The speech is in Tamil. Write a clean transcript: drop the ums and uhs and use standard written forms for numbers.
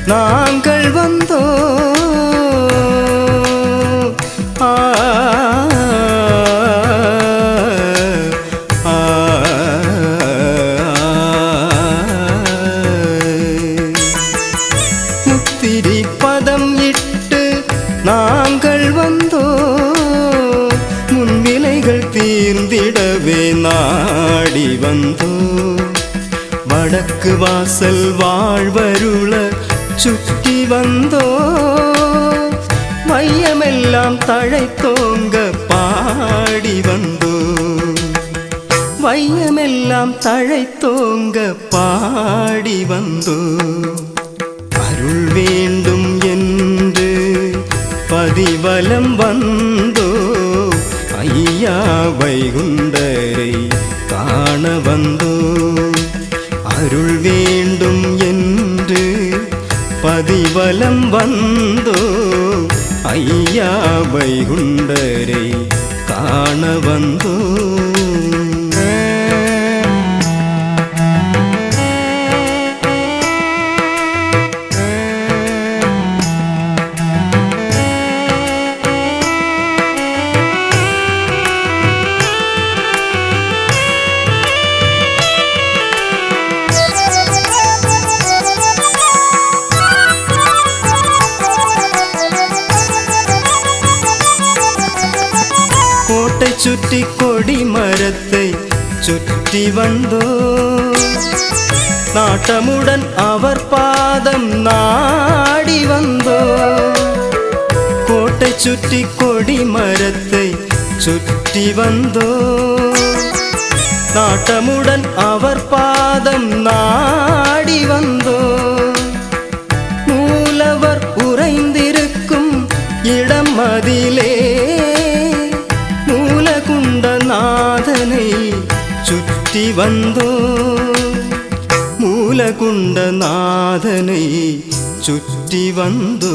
நாங்கள் வந்தோ முத்திரி பதம் இட்டு நாங்கள் வந்தோ முன்விலைகள் தீர்ந்திடவே நாடி வந்தோ வடக்கு வாசல் வாழ்வருள சுற்றி வந்தோ வையமெல்லாம் தழைத்தோங்க பாடி வந்தோ வையமெல்லாம் தழைத்தோங்க பாடி வந்தோ அருள் வேண்டும் என்று பதிவலம் வந்தோ ஐயா வைகுண்டரை காண வந்தோ அருள் வேண்டும் என்று பதிவலம் வந்தோ ஐயா வைகுண்டரை காண வந்தோ சுற்றி கொடி மரத்தை சுற்றி வந்தோ நாட்டமுடன் அவர் பாதம் நாடி வந்தோ கோட்டை சுற்றி கொடி மரத்தை சுற்றி வந்தோ நாட்டமுடன் அவர் பாதம் நாடி வந்தோ மூலவர் உறைந்திருக்கும் இடம் அதிலே மூலகுண்டநாதனை சுற்றி வந்தோ மூலகுண்டநாதனை சுற்றி வந்தோ